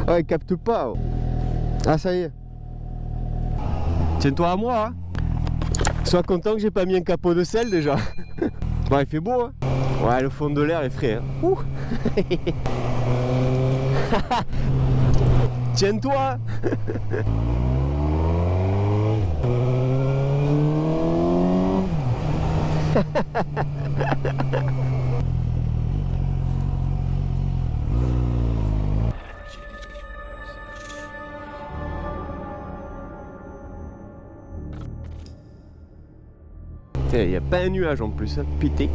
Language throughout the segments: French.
Ouais, il capte pas. Ah, ça y est. Tiens-toi à moi, hein. Sois content que j'ai pas mis un capot de sel déjà. Bon, il fait beau, hein. Ouais, le fond de l'air est frais, hein. Ouh. Tiens-toi. Il n'y a pas un nuage en plus, hein. Putain.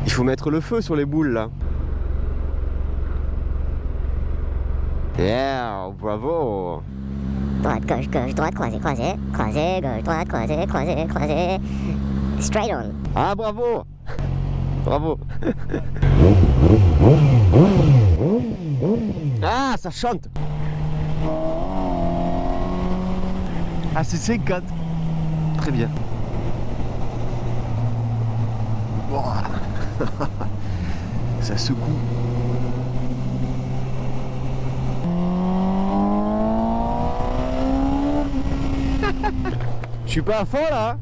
Il faut mettre le feu sur les boules là. Yeah, bravo. Droite, gauche, droite, croisé, croisé, croisé, gauche, droite, croisé, croisé, croisé. Straight on. Ah, bravo. Bravo. Ah, ça chante. Ah, c'est 50. Très bien. Wow. Ça secoue. Je suis pas à fond là.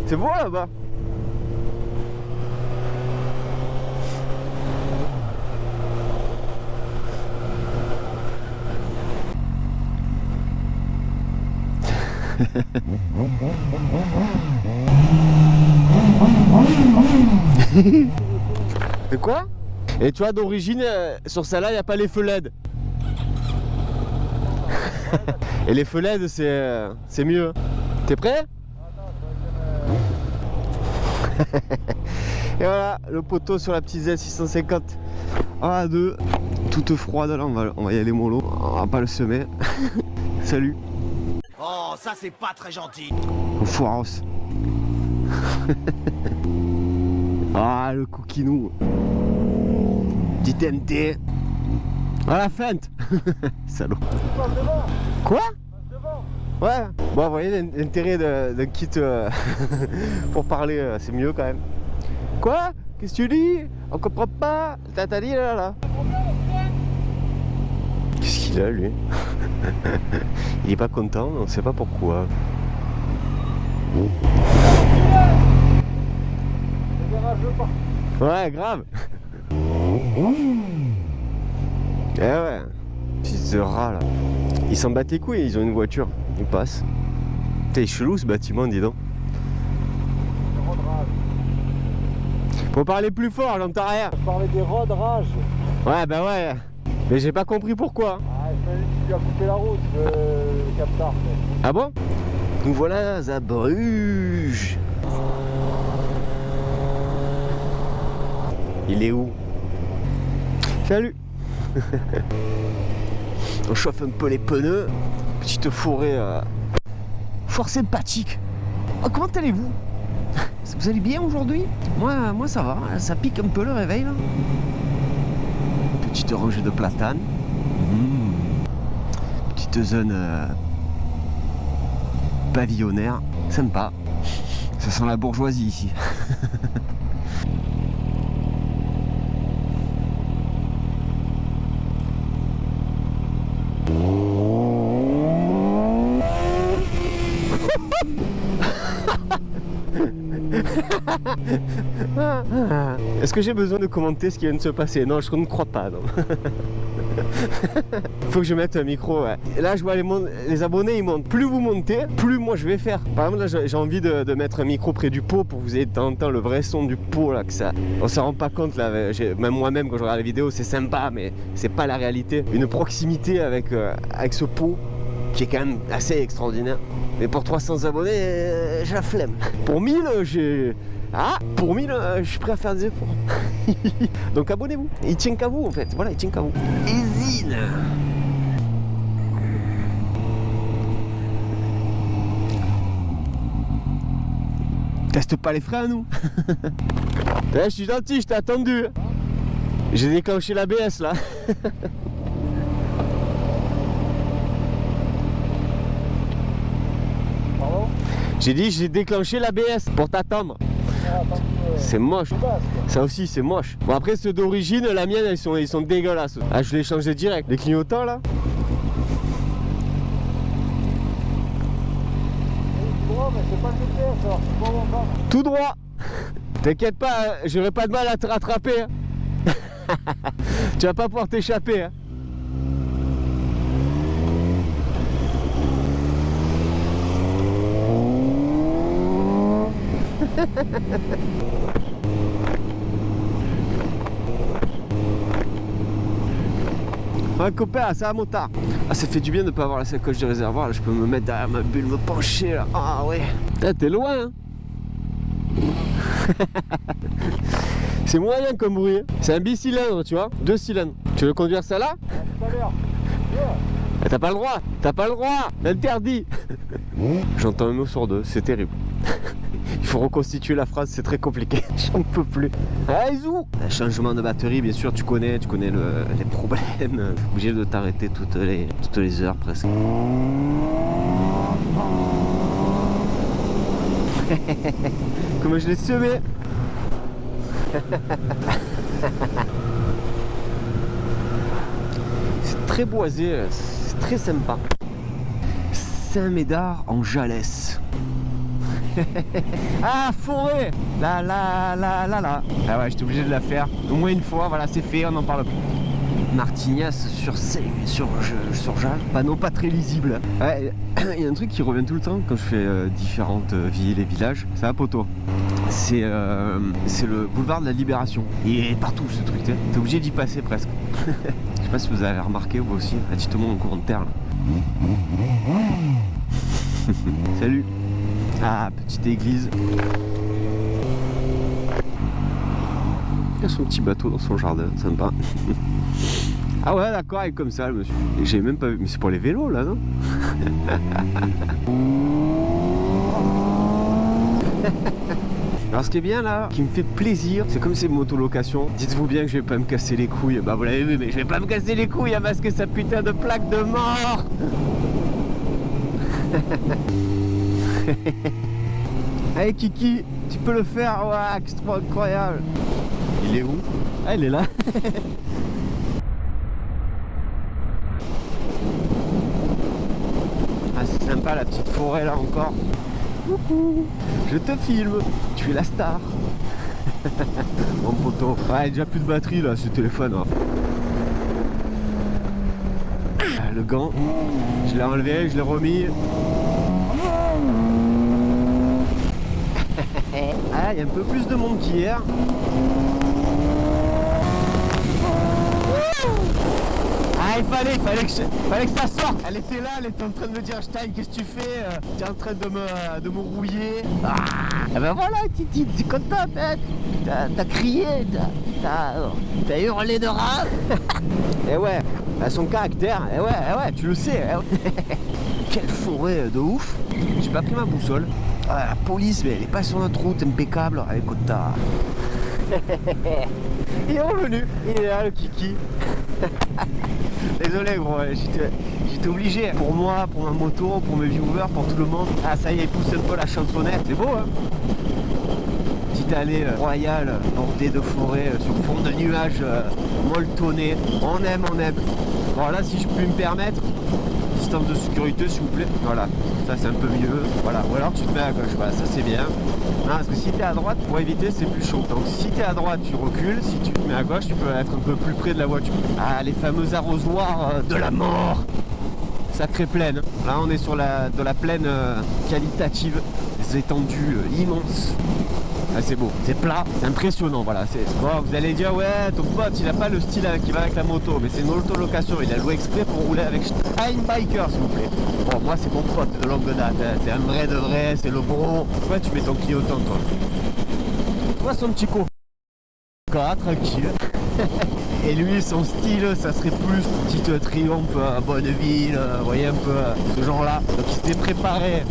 C'est beau là-bas. De quoi? Et tu vois, d'origine, sur celle-là, il n'y a pas les feux LED. Et les feux LED, c'est mieux. T'es prêt? Et voilà, le poteau sur la petite Z650. Ah, deux. Toute froide, là, on va y aller mollo. On va pas le semer. Salut. Oh, ça c'est pas très gentil. Au foiros. Ah, le coquinou. Petit TNT. À la feinte. Salaud. Quoi? Ouais. Bon, vous voyez l'intérêt d'un kit pour parler, c'est mieux quand même. Quoi? Qu'est-ce que tu dis? On comprend pas. T'as dit là. Qu'est-ce qu'il a lui? Il est pas content, on sait pas pourquoi. Ouais, grave. Eh ouais, fils de rat là. Ils s'en battent les couilles, ils ont une voiture, ils passent. T'es chelou ce bâtiment, dis donc. Faut parler plus fort, j'entends rien. Je parlais des road rage. Ouais, bah ouais. Mais j'ai pas compris pourquoi. Ah, je m'avais dit que tu lui as coupé la route, le captar. Ah bon? Nous voilà à Bruges. Il est où? Salut. On chauffe un peu les pneus. Petite forêt fort sympathique. Oh, comment allez-vous? Vous allez bien aujourd'hui? Moi ça va, ça pique un peu le réveil là. Petite rangée de platanes. Petite zone pavillonnaire. Sympa. Ça sent la bourgeoisie ici. Est-ce que j'ai besoin de commenter ce qui vient de se passer? Non, je ne crois pas. Non. Faut que je mette un micro. Ouais. Là, je vois les abonnés, ils montent. Plus vous montez, plus moi je vais faire. Par exemple, là, j'ai envie de mettre un micro près du pot pour que vous ayez de temps en temps le vrai son du pot là. Que ça, on s'en rend pas compte là. Même moi-même, quand je regarde la vidéo, c'est sympa, mais c'est pas la réalité. Une proximité avec ce pot qui est quand même assez extraordinaire. Mais pour 300 abonnés, j'ai la flemme. Pour 1000, pour 1000, je suis prêt à faire des efforts. Donc abonnez-vous. Il tient qu'à vous en fait. Voilà, il tient qu'à vous. Hésine. Teste pas les freins, nous. Je suis gentil, je t'ai attendu. J'ai déclenché l'ABS là. Pardon? J'ai dit j'ai déclenché l'ABS pour t'attendre. Ah, attends, C'est moche. basse, quoi. Ça aussi c'est moche. Bon après ceux d'origine, la mienne ils sont dégueulasses. Ah je l'ai changé direct. Les clignotants là. Tout droit, mais c'est pas le GPS, alors c'est pas mon pas. Tout droit. T'inquiète pas, hein, j'aurai pas de mal à te rattraper. Hein. Tu vas pas pouvoir t'échapper. Hein. Un copain, ça va motard. Ah ça fait du bien de pas avoir la sacoche de réservoir. Là, je peux me mettre derrière ma bulle, me pencher là. Ah ouais. T'es loin hein. C'est moyen comme bruit. Hein. C'est un bicylindre, tu vois. 2 cylindres. Tu veux conduire ça là? Tout à l'heure. Ah, t'as pas le droit. T'as pas le droit. Interdit. J'entends un mot sur deux. C'est terrible. Il faut reconstituer la phrase. C'est très compliqué. J'en peux plus. Ah, Zou. Un changement de batterie, bien sûr. Tu connais les problèmes. Obligé de t'arrêter toutes les heures presque. Comment je l'ai semé. C'est très boisé, c'est très sympa. Saint-Médard en Jalès. Ah, forêt. Là. Ah ouais, j'étais obligé de la faire. Au moins une fois, voilà, c'est fait, on n'en parle plus. Martignas sur Seigne, sur Jalles. Panneau pas très lisible. Ouais, il y a un truc qui revient tout le temps quand je fais différentes villes et villages. C'est un poteau. C'est le boulevard de la Libération. Il est partout ce truc, t'es obligé d'y passer presque. Je sais pas si vous avez remarqué vous aussi. Dites-moi en commentaire là. Salut. Ah, petite église. Il y a son petit bateau dans son jardin, sympa. Ah ouais, d'accord, il est comme ça le monsieur. J'ai même pas vu. Mais c'est pour les vélos là, non? Alors ce qui est bien là, qui me fait plaisir, c'est comme ces motolocations. Dites-vous bien que je vais pas me casser les couilles. Bah vous l'avez vu, mais je vais pas me casser les couilles à masquer sa putain de plaque de mort. Allez Kiki, tu peux le faire. Ouais, c'est trop incroyable. Il est où? Ah, il est là. Ah, c'est sympa la petite forêt là encore. Coucou, je te filme, tu es la star. Mon poteau. Ouais, il y a déjà plus de batterie là, ce téléphone. Hein. Ah, le gant, je l'ai enlevé, je l'ai remis. Ah, il y a un peu plus de monde qu'hier. Ah, il fallait que ça sorte. Elle était là, elle était en train de me dire Stein, qu'est-ce que tu fais? Tu es en train de me rouiller. Ah, et ben voilà, Titi, t'es contente, hein? T'as crié, t'as hurlé de rage. Et ouais, à son caractère, et ouais, tu le sais. Quelle forêt de ouf. J'ai pas pris ma boussole. Ah, la police, mais elle est pas sur notre route, impeccable. Allez, écoute, il est revenu, il est là le kiki. Désolé gros, j'étais obligé. Pour moi, pour ma moto, pour mes viewers, pour tout le monde. Ah ça y est, il pousse un peu la chansonnette, c'est beau hein. Petite allée royale, bordée de forêt, sur fond de nuages molletonnés. On aime. Bon là si je peux me permettre, distance de sécurité s'il vous plaît. Voilà, ça c'est un peu mieux. Voilà, ou alors tu te mets à gauche, voilà, ça c'est bien. Non, parce que si tu es à droite, pour éviter, c'est plus chaud. Donc si tu es à droite, tu recules. Si tu te mets à gauche, tu peux être un peu plus près de la voiture. Ah, les fameux arrosoirs de la mort. Sacrée plaine. Là, on est sur de la plaine qualitative. Des étendues immenses. Ah, c'est beau, c'est plat, c'est impressionnant, voilà. Bon, vous allez dire, ouais, ton pote, il a pas le style qui va avec la moto, mais c'est une autolocation, il a loué exprès pour rouler avec Stein Biker, s'il vous plaît. Bon, moi, c'est mon pote de longue date, hein. C'est un vrai de vrai, c'est le bro. Pourquoi tu mets ton clignotant, toi? Toi, son petit co. Tranquille. Et lui, son style, ça serait plus petite triomphe à Bonneville, vous voyez un peu ce genre-là. Donc il s'était préparé,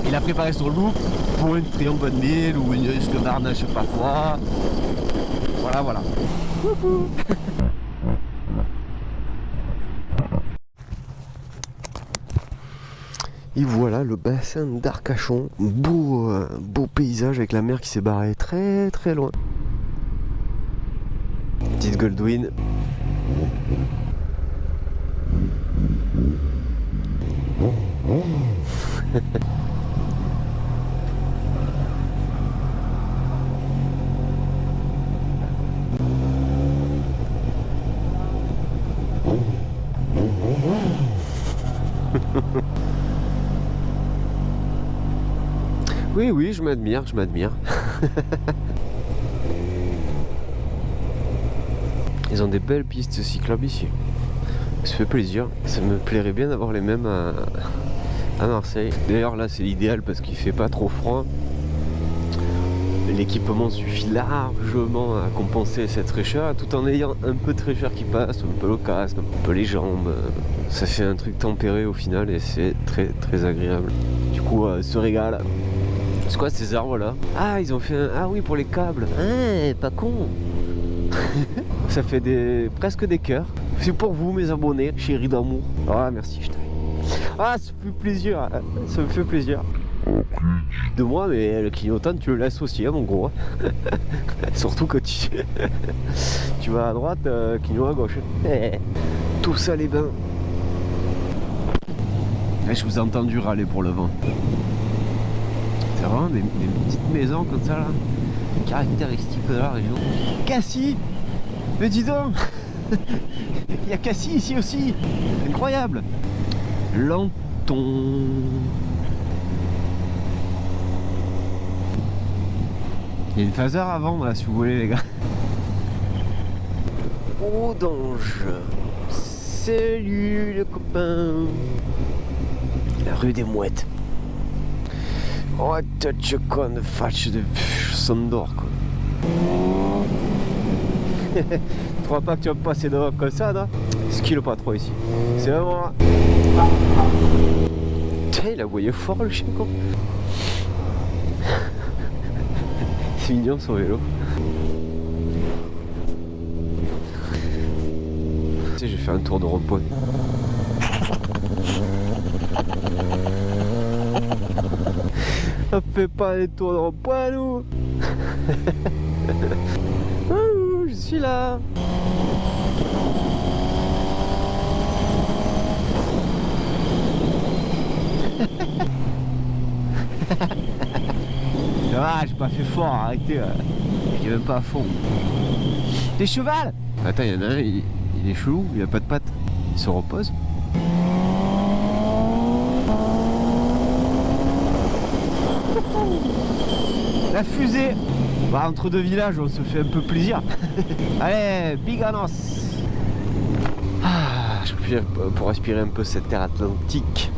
il a préparé son look pour une triomphe Bonneville ou une Husqvarna, je sais pas quoi. Voilà. Et voilà le bassin d'Arcachon, beau paysage avec la mer qui s'est barrée très très loin. Petite Goldwyn. Oui, je m'admire. Ils ont des belles pistes cyclables ici. Ça fait plaisir. Ça me plairait bien d'avoir les mêmes à Marseille. D'ailleurs là c'est l'idéal parce qu'il fait pas trop froid. L'équipement suffit largement à compenser cette fraîcheur tout en ayant un peu de fraîcheur qui passe, un peu le casque, un peu les jambes. Ça fait un truc tempéré au final et c'est très très agréable. Du coup se régale. C'est quoi ces arbres là? Ah ils ont fait un... Ah oui pour les câbles. Ah pas con. Ça fait presque des cœurs. C'est pour vous mes abonnés, chéris d'amour. Ah merci je t'aime. Ah ça me fait plaisir. Ça me fait plaisir. De moi mais le clignotant tu le laisses aussi hein, mon gros. Surtout que tu vas à droite, clignotant à gauche. Tout ça les bains. Et je vous ai entendu râler pour le vent. C'est vraiment des petites maisons comme ça là, caractéristiques de la région. Cassis, mais dis donc, il y a Cassis ici aussi, incroyable. Lanton. Il y a une phaseur avant là si vous voulez les gars. Audange. Salut les copains. La rue des Mouettes. Oh, tu con de faccia de Sondor quoi. Tu crois pas que tu vas me passer devant comme ça, non? Skille pas trop ici. C'est vraiment. Tiens, il a voyé fort le chien quoi. C'est mignon son vélo. Tu sais, j'ai fait un tour de rond-point. On fait pas les tours de rond-point nous. Ouh, je suis là. Ah, j'ai pas fait fort, arrêtez. Il est même pas à fond. T'es cheval. Attends, il y en a un, il est chelou, il a pas de pattes. Il se repose. La fusée. Bah, entre deux villages, on se fait un peu plaisir. Allez, Biganos. Ah, je peux pour respirer un peu cette terre atlantique.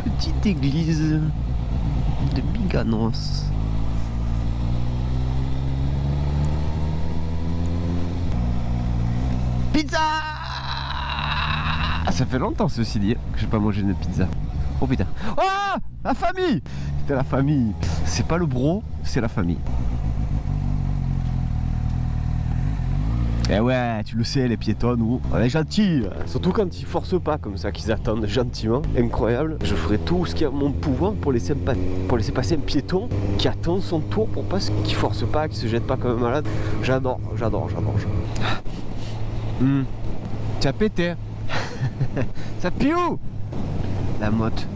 Petite église de Biganos. Pizza. Ça fait longtemps ceci dit que j'ai pas mangé de pizza. Oh putain. Oh, la famille. C'était la famille. C'est pas le bro, c'est la famille. Eh ouais, tu le sais, les piétons, nous, on est gentils. Surtout quand ils forcent pas comme ça, qu'ils attendent gentiment. Incroyable. Je ferai tout ce qui est à mon pouvoir pour laisser passer un piéton qui attend son tour pour pas qu'il force pas, qu'il se jette pas comme un malade. J'adore. Tu as pété. Ça pue où la motte.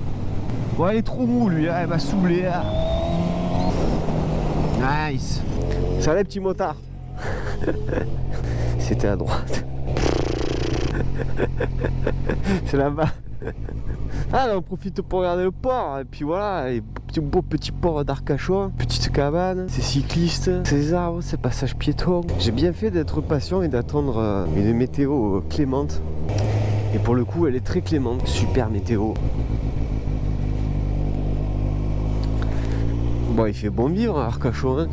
Bon, il est trop mou lui, hein, elle m'a saoulé. Hein. Nice. Ça les petits motards. C'était à droite. C'est là-bas. Ah, là, on profite pour regarder le port. Et puis voilà, et beau petit port d'Arcachon. Petite cabane, ces cyclistes, ces arbres, ces passages piétons. J'ai bien fait d'être patient et d'attendre une météo clémente. Et pour le coup, elle est très clémente. Super météo. Bon, il fait bon vivre à Arcachon. Hein.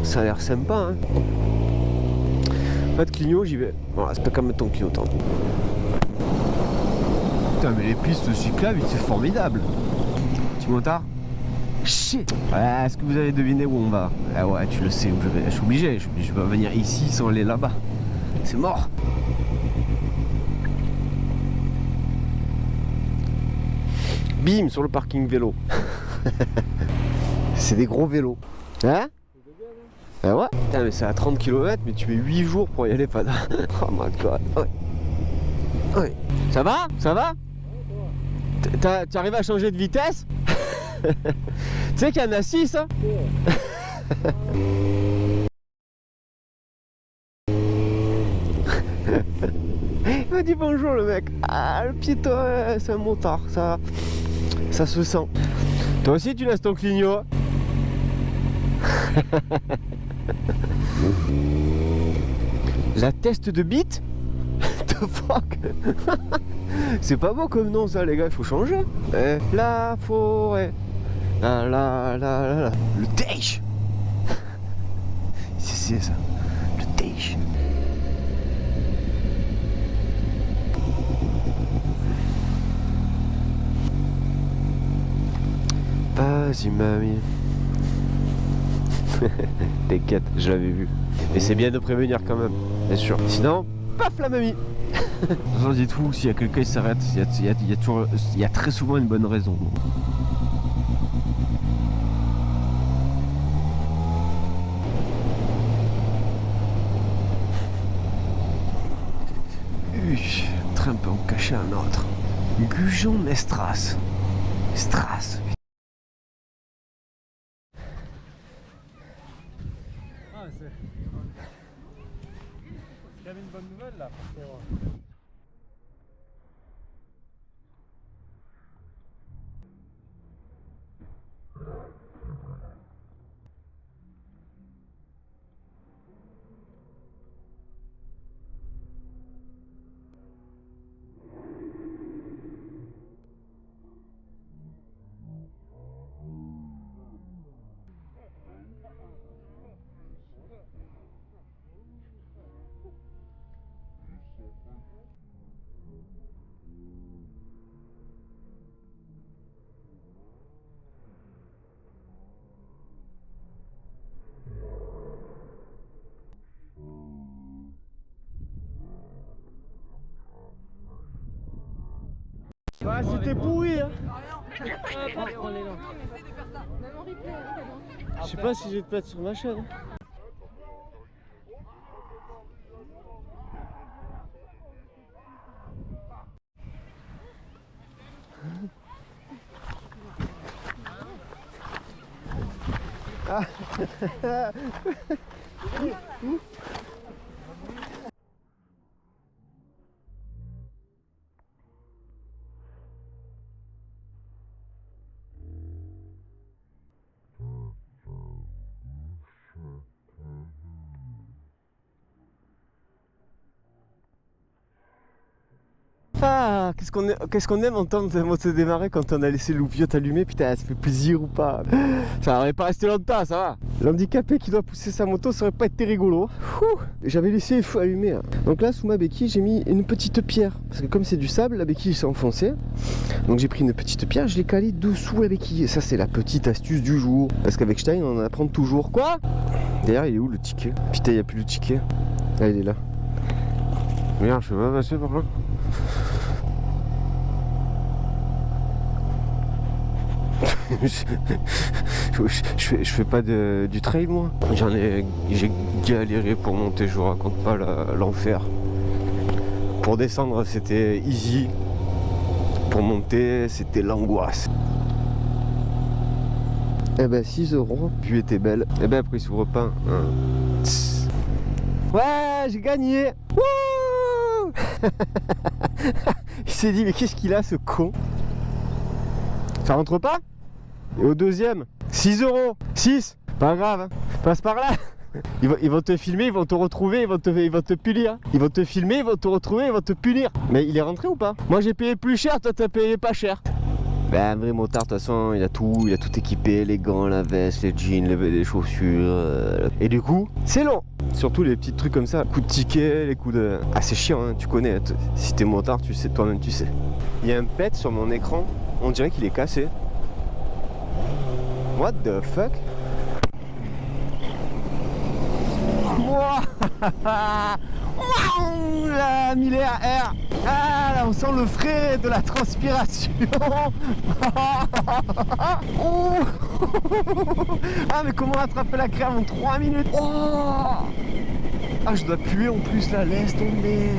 Ça a l'air sympa. Hein. Pas de clignot, j'y vais. Voilà, c'est pas comme ton clignotant. Putain, mais les pistes cyclables, c'est formidable. Petit motard. Shit. Ouais, est-ce que vous avez deviné où on va? Ah ouais, tu le sais où je vais. Je suis obligé, je vais venir ici sans aller là-bas. C'est mort. Bim, sur le parking vélo. C'est des gros vélos. Hein? Ah ouais? Putain, mais c'est à 30 km, mais tu mets 8 jours pour y aller, Pada. Oh my god. Ouais. Ouais. Ça va? Ça va? Tu arrives à changer de vitesse? Tu sais qu'il y en a 6, hein? Il m'a dit bonjour le mec. Ah, le piéton, c'est un motard, ça se sent. Toi aussi tu laisses ton clignot. La teste de bite? The fuck. C'est pas beau comme nom ça les gars, il faut changer. La forêt. La. Le Teiche. C'est ça. Le Teiche. Vas-y mamie. T'inquiète, je l'avais vu. Mais c'est bien de prévenir quand même, bien sûr. Sinon, paf la mamie. Vous dites-vous, s'il y a quelqu'un qui s'arrête, il y a très souvent une bonne raison. Train peut en cacher un autre. Gujan-Mestras. Mestras. Ah, c'est quand même une bonne nouvelle là. Ouais, c'était pourri hein. Je sais pas si j'ai de plate sur ma chaîne. Ah, qu'est-ce qu'on aime entendre la moto démarrer quand on a laissé l'ouviote allumée, putain, ça fait plaisir ou pas? Ça aurait pas resté longtemps, ça va. L'handicapé qui doit pousser sa moto, ça aurait pas été rigolo. J'avais laissé le feu allumé. Hein. Donc là, sous ma béquille, j'ai mis une petite pierre. Parce que comme c'est du sable, la béquille s'est enfoncée. Donc j'ai pris une petite pierre, je l'ai calée dessous la béquille. Et ça, c'est la petite astuce du jour. Parce qu'avec Stein, on en apprend toujours. Quoi? D'ailleurs, il est où le ticket? Putain, il n'y a plus le ticket. Ah, il est là. Merde, je peux pas passer par là. je fais pas du trail moi. J'ai galéré pour monter, je vous raconte pas l'enfer. Pour descendre c'était easy. Pour monter c'était l'angoisse. Eh ben 6 €, puis était belle. Eh ben après il s'ouvre pas. Ouais, j'ai gagné. Wouh. Il s'est dit mais qu'est-ce qu'il a ce con? Ça rentre pas? Et au deuxième, 6 €. 6, pas grave, hein. Passe par là. Ils vont te filmer, ils vont te retrouver, ils vont te punir. Ils vont te filmer, ils vont te retrouver, ils vont te punir. Mais il est rentré ou pas? Moi j'ai payé plus cher, toi t'as payé pas cher. Ben un vrai motard de toute façon il a tout équipé, les gants, la veste, les jeans, les chaussures. Et du coup, c'est long. Surtout les petits trucs comme ça, coups de ticket, les coups de... Ah c'est chiant, hein, tu connais, si t'es motard, tu sais, toi-même tu sais. Il y a un pet sur mon écran, on dirait qu'il est cassé. What the fuck? Wow. La 1000 R. Ah là on sent le frais de la transpiration. Oh. Ah mais comment attraper la crème en 3 minutes? Oh. Ah je dois puer en plus là, laisse tomber.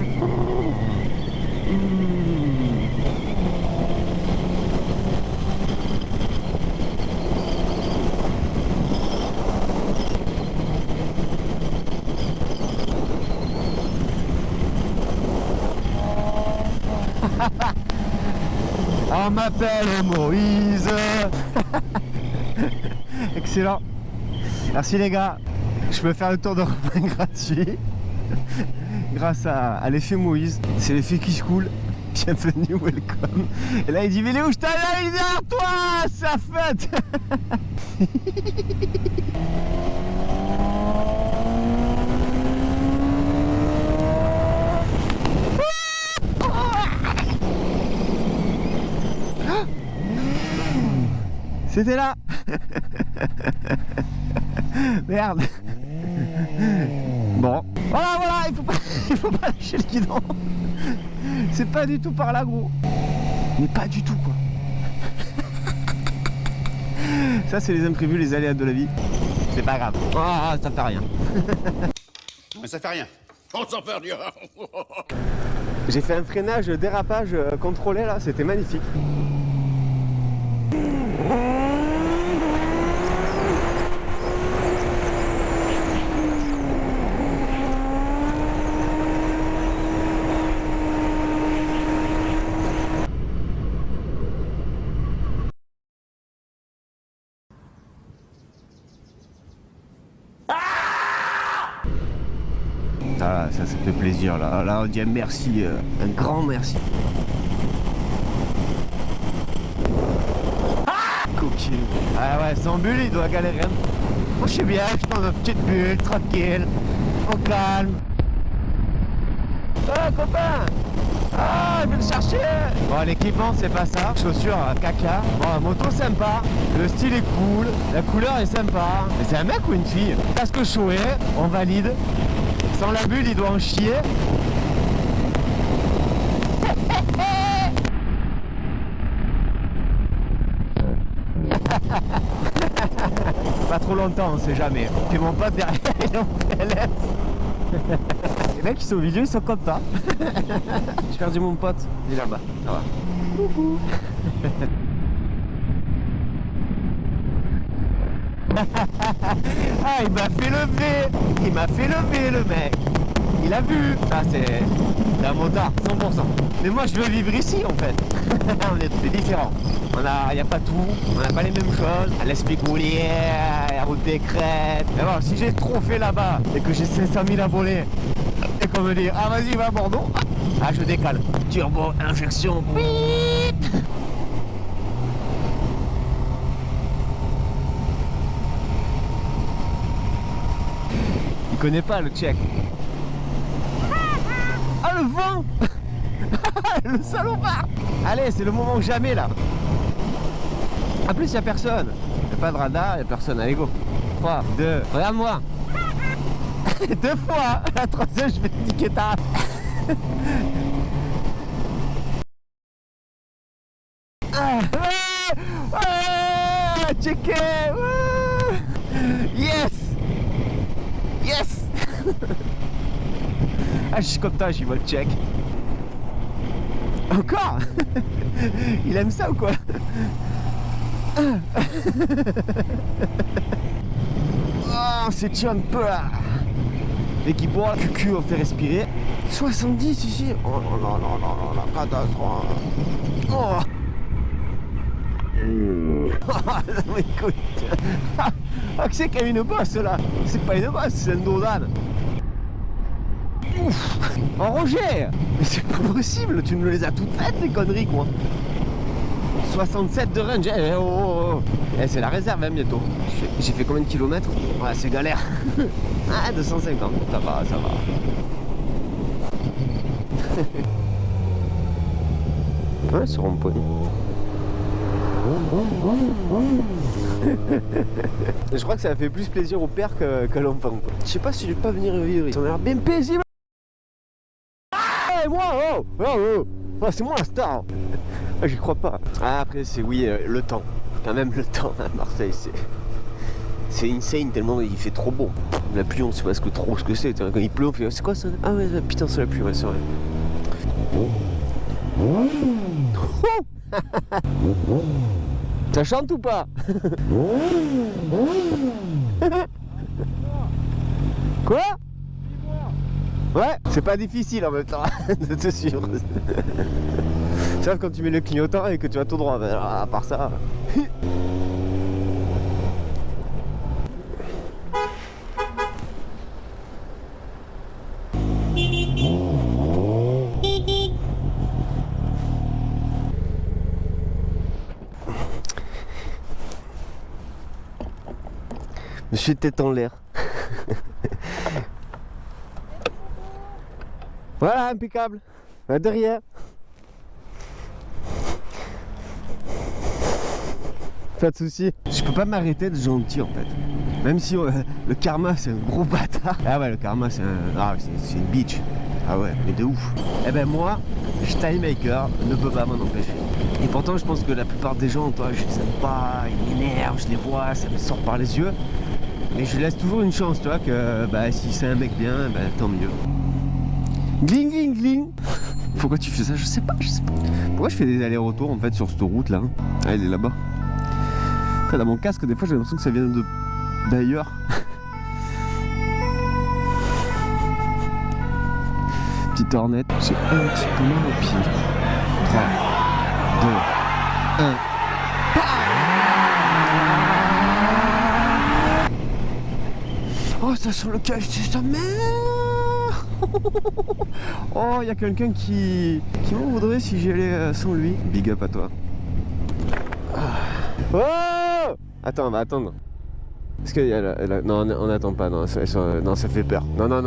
On m'appelle Moïse. Excellent. Merci les gars. Je peux faire le tour de Romain gratuit grâce à l'effet Moïse. C'est l'effet qui se coule. Bienvenue, welcome. Et là il dit mais il est où je t'allais? Il est derrière toi. C'est la fête. C'était là. Merde. Bon. Voilà, il faut pas lâcher le guidon. C'est pas du tout par là, gros. Mais pas du tout, quoi. Ça, c'est les imprévus, les aléas de la vie. C'est pas grave. Ah, ça fait rien. Mais ça fait rien. On s'en fait rien. J'ai fait un freinage, dérapage contrôlé, là. C'était magnifique. Ah, ça fait plaisir là. Là, on dit un merci, un grand merci. Ah, coquille. Ah ouais, sans bulle, il doit galérer. Moi, je suis bien, je suis dans une petite bulle, tranquille, au calme. Ah, copain! Ah, je vais le chercher! Bon, l'équipement, c'est pas ça. Chaussures caca. Bon, moto sympa. Le style est cool. La couleur est sympa. Mais c'est un mec ou une fille? Casque choué, on valide. Sans la bulle, il doit en chier. Pas trop longtemps, on sait jamais. Puis mon pote derrière, il est en PLS. Les mecs, ils sont au milieu, ils sont contents. J'ai perdu mon pote. Il est là-bas, ça va. Coucou. Ah, il m'a fait lever. Il m'a fait lever, le mec. Il a vu. Ça, c'est un motard, 100%. Mais moi, je veux vivre ici, en fait. C'est différent. Il n'y a pas tout. On n'a pas les mêmes choses. L'esprit coulier, la route des crêtes. Mais bon, si j'ai trop fait là-bas et que j'ai 500 000 abonnés et qu'on me dit, ah, vas-y, va à Bordeaux. Ah, je décale. Turbo, injection. Il connaît pas le tchèque. Ah, le vent. Le salopard. Allez, c'est le moment ou jamais là. En plus, il n'y a personne. Il n'y a pas de radar, il n'y a personne. Allez, go. 3, 2, regarde-moi. 2 fois. La troisième, je vais te niquer ta. Checké. Yes. Yes. Ah, je suis content, j'y vois le check. Encore. Il aime ça ou quoi? Oh, c'est tient un peu là. L'équipe QQ on fait respirer. 70 ici. Oh non, non, non, non, la catastrophe. Oh. Oh, écoute. Ah, que c'est qu'il y a une bosse là. C'est pas une bosse, c'est un dodan. Ouf. Oh Roger. Mais c'est pas possible, tu nous les as toutes faites les conneries quoi. 67 de range, eh, oh, oh, oh. Eh, c'est la réserve hein, bientôt. J'ai fait combien de kilomètres? Ouais, c'est galère. Ah, 250, ça va, ça va. Ouais, sur rond-point. Je crois que ça fait plus plaisir au père qu'à l'enfant. Je sais pas si je vais pas venir vivre. Ça a l'air bien paisible. Ah, moi, oh, oh, oh. Oh, c'est moi la star. Ah, j'y crois pas. Ah, après, c'est oui, le temps. Quand même, le temps à Marseille, c'est insane tellement il fait trop beau. La pluie, on sait pas ce que c'est. Quand il pleut, on fait c'est quoi ça? Ah ouais, putain, c'est la pluie, ouais, c'est vrai. Ça chante ou pas? Quoi? Ouais, c'est pas difficile en même temps de te suivre. Sauf quand tu mets le clignotant et que tu vas tout droit. À part ça. Monsieur tête en l'air. Voilà, impeccable. Derrière. Pas de soucis. Je peux pas m'arrêter d'être gentil en fait. Même si le karma c'est un gros bâtard. Ah ouais, le karma c'est une bitch. Ah ouais, mais de ouf. Eh ben moi, Time Maker ne peut pas m'en empêcher. Et pourtant je pense que la plupart des gens, toi, je les aime pas, ils m'énervent, je les vois, ça me sort par les yeux. Mais je laisse toujours une chance, tu vois, que bah, si c'est un mec bien, bah, tant mieux. Gling gling gling. Pourquoi tu fais ça? Je sais pas. Pourquoi je fais des allers-retours en fait sur cette route là? Ah, elle est là-bas. Dans mon casque, des fois j'ai l'impression que ça vient d'ailleurs. Petite ornette. J'ai un petit peu mal au pied. 3, 2, 1. Oh, ça sent le KFC, sa mère. Oh, il y a quelqu'un qui m'en voudrait si j'y allais sans lui. Big up à toi. Oh! Attends, on va attendre. Est-ce qu'il y a non, on n'attend pas, non, non, ça fait peur. Non.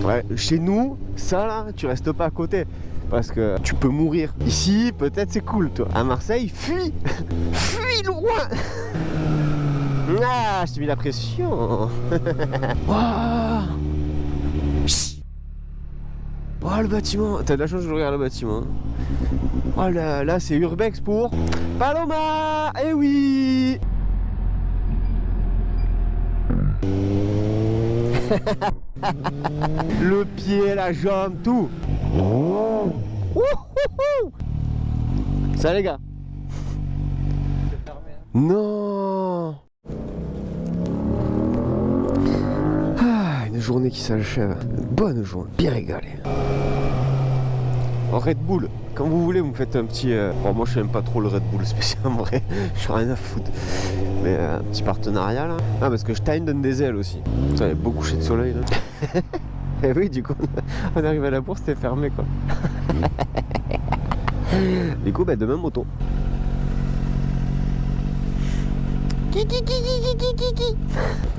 Ouais, chez nous, ça là, tu restes pas à côté. Parce que tu peux mourir. Ici, peut-être c'est cool, toi. À Marseille, fuis. Fuis loin. Ah, je t'ai mis la pression. Oh, oh, le bâtiment. T'as de la chance que je regarde le bâtiment. Oh là, c'est Urbex pour Paloma. Eh oui. Le pied, la jambe, tout. Ça les gars. Non. Ah, une journée qui s'achève. Une bonne journée, bien régalée. En Red Bull, quand vous voulez, vous me faites un petit... Bon, moi je n'aime pas trop le Red Bull spécialement, vrai. Je n'ai rien à foutre. Mais un petit partenariat là. Ah, parce que Stein donne des ailes aussi. Ça, il y a beau coucher de soleil là. Et oui, du coup, on arrive à la bourse, c'était fermé quoi. Du coup, bah, demain moto.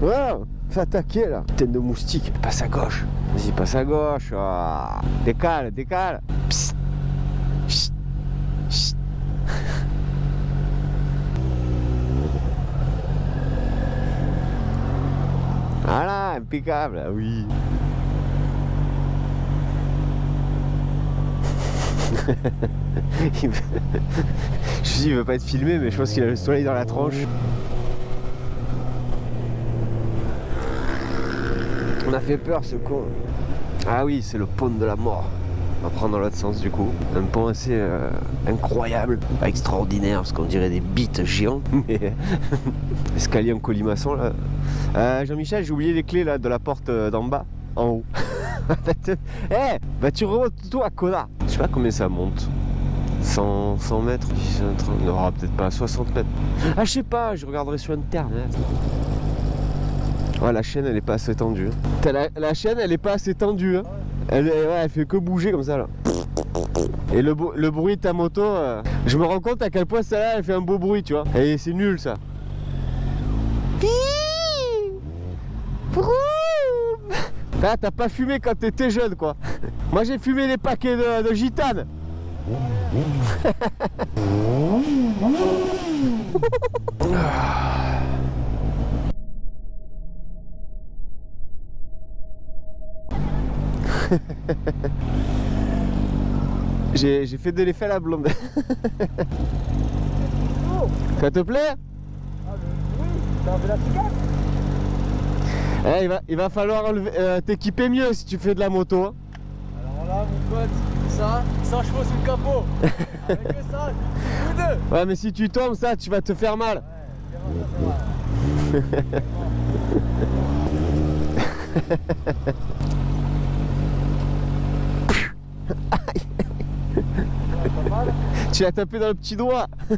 Wow, fais attaquer là. Tête de moustique, passe à gauche. Vas-y, passe à gauche. Oh. Décale. Psst. Chut. Chut. Voilà, impeccable, oui. Je me suis dit, il veut pas être filmé, mais je pense qu'il a le soleil dans la tronche. On a fait peur, ce con. Ah oui, c'est le pont de la mort. On va prendre dans l'autre sens du coup. Un pont assez incroyable, pas extraordinaire parce qu'on dirait des bites géants, mais escalier en colimaçon là. Jean-Michel, j'ai oublié les clés là de la porte d'en bas, en haut. Eh, bah tu remontes toi, connard. Je sais pas combien ça monte. 100 mètres, 30, non, peut-être pas 60 mètres. Ah, je sais pas, je regarderai sur internet. Ouais, la chaîne elle est pas assez tendue. La chaîne elle est pas assez tendue. Hein. Elle fait que bouger comme ça là. Et le bruit de ta moto, je me rends compte à quel point celle-là elle fait un beau bruit, tu vois. Et c'est nul ça. Ah, t'as pas fumé quand t'étais jeune quoi. Moi j'ai fumé les paquets de gitane. J'ai fait de l'effet à la blonde. Ça te plaît? Oui, t'as enlevé la cigarette. Il va falloir t'équiper mieux si tu fais de la moto. Hein. Alors là, mon pote, ça, 100 chevaux sous le capot. Avec que ça, vous deux. Ouais, mais si tu tombes, ça, tu vas te faire mal. Ouais, ça fait mal. Pas mal. Tu l'as tapé dans le petit doigt. Ça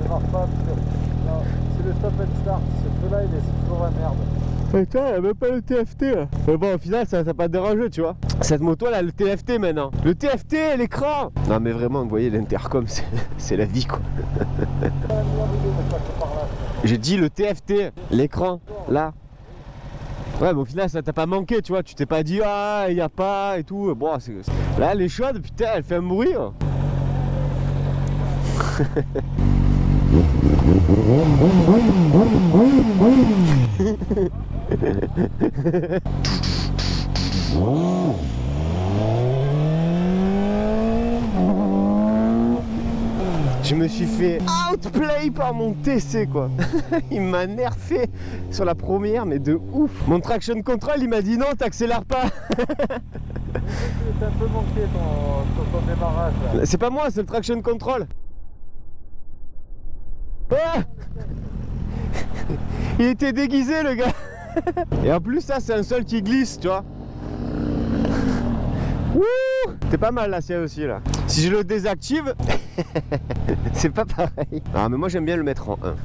marche pas, parce que non, c'est le stop and start. Ce feu-là, c'est toujours la merde. Putain, elle a même pas le TFT là. Mais bon, au final, ça t'a pas dérangé, tu vois. Cette moto, elle a le TFT maintenant. Le TFT, l'écran. Non, mais vraiment, vous voyez, l'intercom, c'est la vie, quoi. J'ai dit le TFT, l'écran, là. Ouais, mais au final, ça t'a pas manqué, tu vois. Tu t'es pas dit, ah, il y a pas et tout. Bon, là, elle est chaude, putain, elle fait un bruit. Hein. Je me suis fait outplay par mon TC quoi. Il m'a nerfé sur la première mais de ouf. Mon traction control il m'a dit non t'accélères pas. T'as un peu manqué ton démarrage là. C'est pas moi c'est le traction control. Ah il était déguisé le gars. Et en plus ça c'est un seul qui glisse tu vois. Wouh, t'es pas mal là, c'est aussi là. Si je le désactive, c'est pas pareil. Ah mais moi j'aime bien le mettre en 1. Pas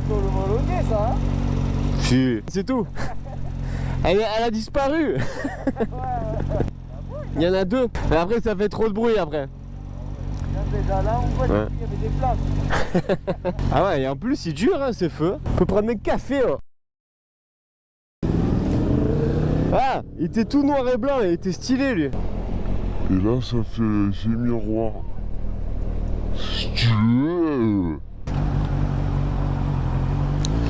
trop homologué ça hein. Si, c'est tout. Elle a disparu. Il y en a deux. Mais après ça fait trop de bruit après. Déjà là on voit qu'il y avait des places. Ah ouais et en plus il dure hein, ces feux. On peut prendre des cafés. Oh. Ah, il était tout noir et blanc, il était stylé lui. Et là, ça fait effet miroir. Stylé.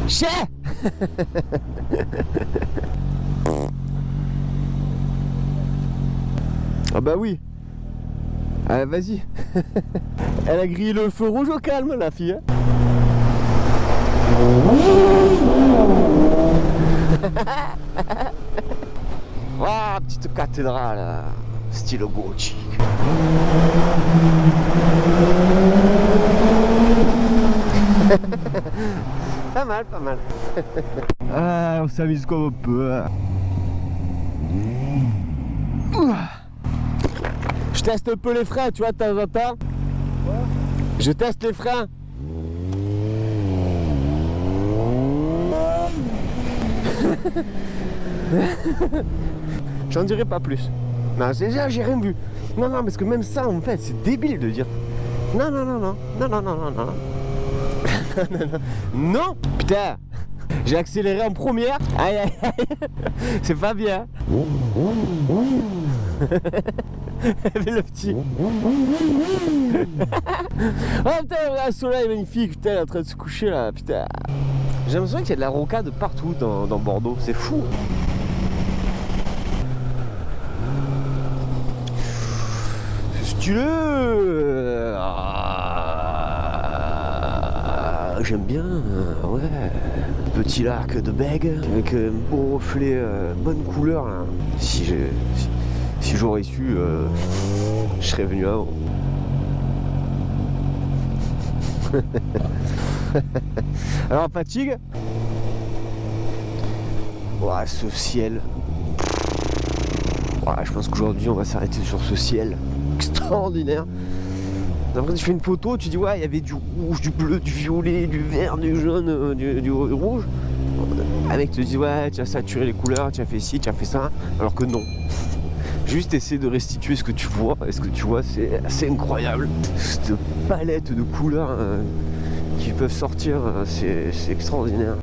Chais. Ah bah oui. Allez, vas-y. Elle a grillé le feu rouge au calme, la fille. Hein. Ah, petite cathédrale, style gothique. Pas mal, pas mal. Ah, on s'amuse comme on peut. Je teste un peu les freins, tu vois, de temps en temps. Je teste les freins. J'en dirai pas plus. Non, déjà j'ai rien vu. Non, non, parce que même ça en fait, c'est débile de dire. Non, non, non, non, non, non, non, non, non. Non, non, non, putain. J'ai accéléré en première. Aïe, aïe, aïe. C'est pas bien. Le petit. Oh putain, le soleil magnifique. Putain, il est en train de se coucher là. Putain. J'ai l'impression qu'il y a de la rocade partout dans Bordeaux. C'est fou. C'est stylé. J'aime bien. Ouais. Petit lac de Bègue avec un beau reflet, bonne couleur là. Si j'aurais su, je serais venu avant. Alors fatigue. Ouah, ce ciel. Ouah, je pense qu'aujourd'hui on va s'arrêter sur ce ciel extraordinaire. Après tu fais une photo, tu dis ouais il y avait du rouge, du bleu, du violet, du vert, du jaune, du rouge. Le mec te dit ouais tu as saturé les couleurs, tu as fait ci, tu as fait ça, alors que non. Juste essayer de restituer ce que tu vois, et ce que tu vois c'est assez incroyable. Cette palette de couleurs qui peuvent sortir, c'est extraordinaire.